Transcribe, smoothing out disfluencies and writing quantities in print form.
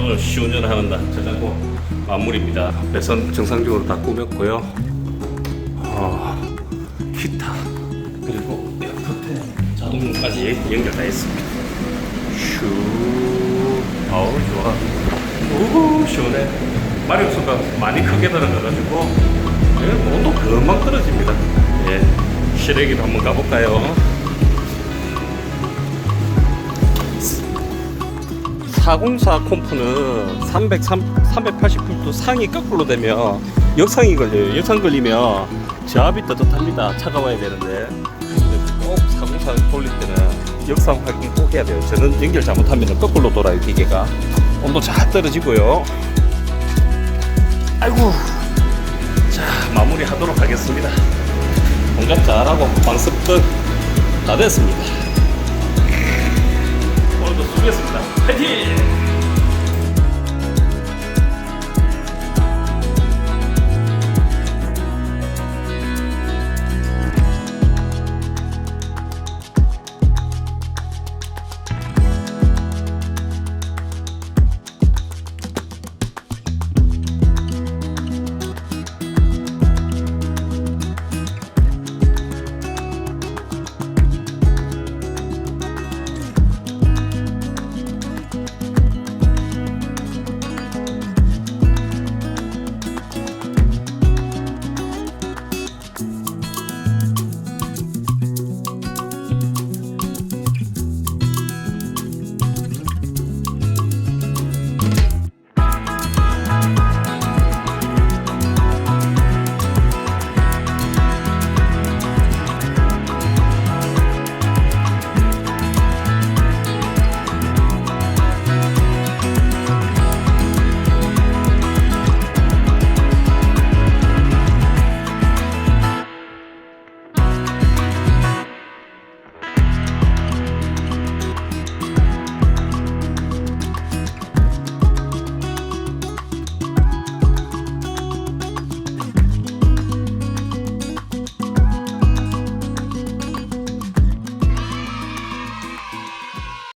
오늘 시운전하는 날 저장고 마무리입니다. 배선 정상적으로 다 꾸몄고요. 히터 그리고 에어컨 자동문까지 연결 다 했습니다. 슈, 아우 좋아. 오 시원해. 마력수가 많이 크게 들어가가지고 온도 금방 떨어집니다. 예, 실외기도 한번 가볼까요? 404 콤프는 380V 상이 거꾸로 되면 역상이 걸려요. 역상 걸리면 저압이 떳떳합니다. 차가워야 되는데 꼭 404 돌릴 때는 역상 확인 꼭 해야 돼요. 저는 연결 잘못하면 거꾸로 돌아요. 기계가 온도 잘 떨어지고요. 아이고, 자 마무리 하도록 하겠습니다. 공작 잘하고 방석도 다 됐습니다. 오늘도 수고했습니다. 파이팅!